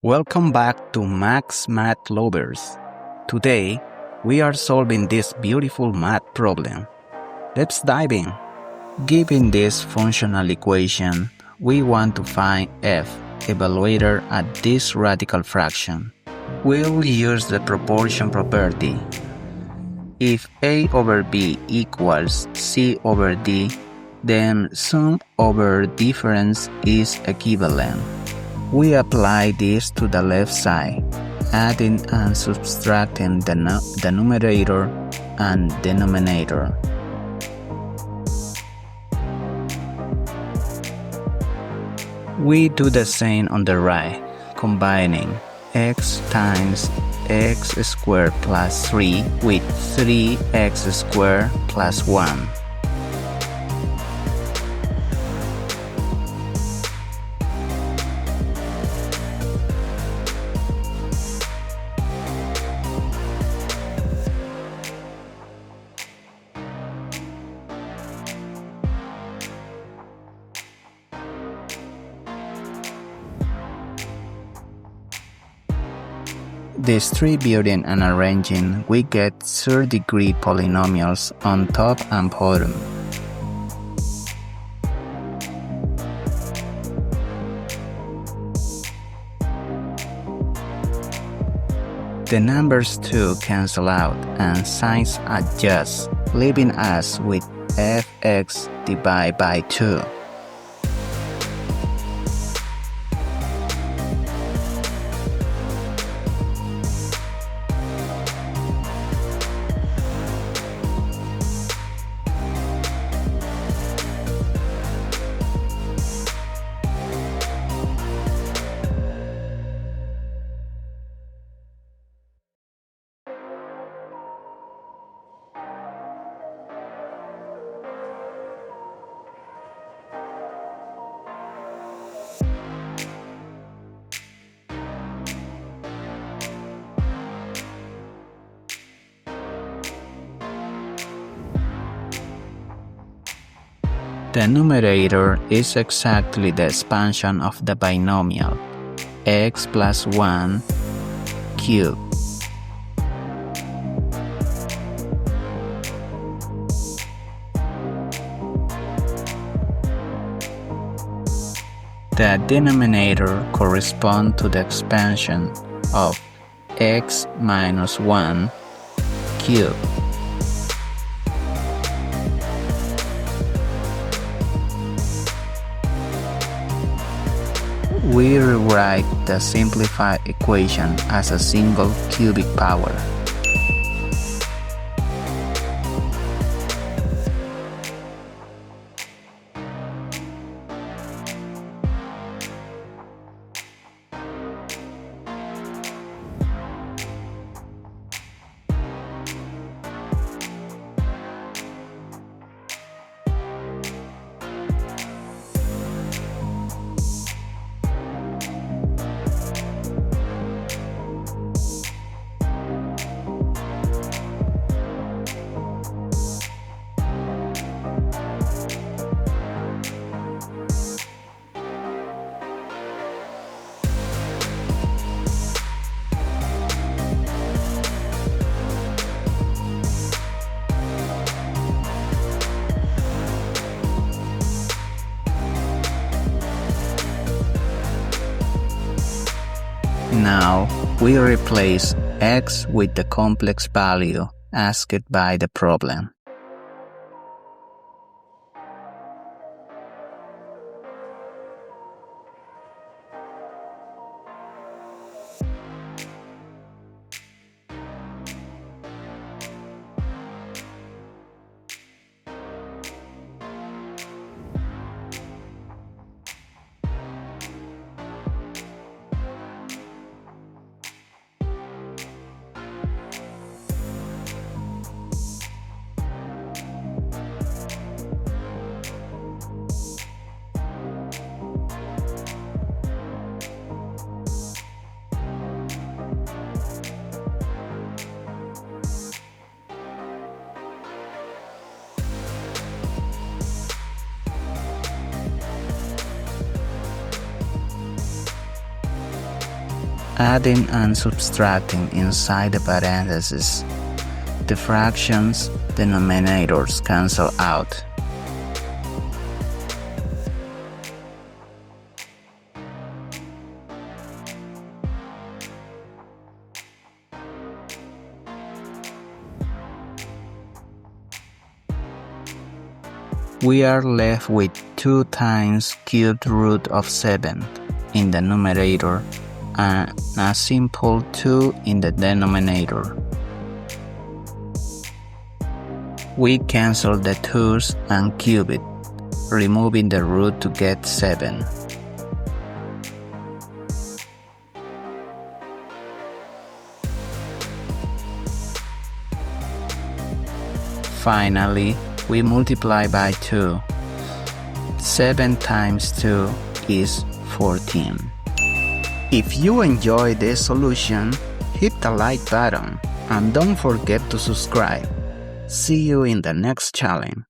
Welcome back to Max Math Lovers. Today, we are solving this beautiful math problem. Let's dive in. Given this functional equation, we want to find f, evaluated at this radical fraction. We'll use the proportion property. If a over b equals c over d, then sum over difference is equivalent. We apply this to the left side, adding and subtracting the numerator and denominator. We do the same on the right, combining x times x squared plus 3 with 3x squared plus 1. Distributing and arranging, we get third-degree polynomials on top and bottom. The numbers 2 cancel out and signs adjust, leaving us with fx divided by 2. The numerator is exactly the expansion of the binomial x plus 1 cubed. The denominator corresponds to the expansion of x minus 1 cubed. We rewrite the simplified equation as a single cubic power. Now, we replace x with the complex value asked by the problem. adding and subtracting inside the parentheses. The fractions denominators cancel out. We are left with 2 times cubed root of 7 in the numerator and a simple 2 in the denominator. We cancel the 2's and cube it, removing the root to get 7. Finally, we multiply by 2. 7 times 2 is 14. If you enjoy this solution, hit the like button and don't forget to subscribe. See you in the next challenge.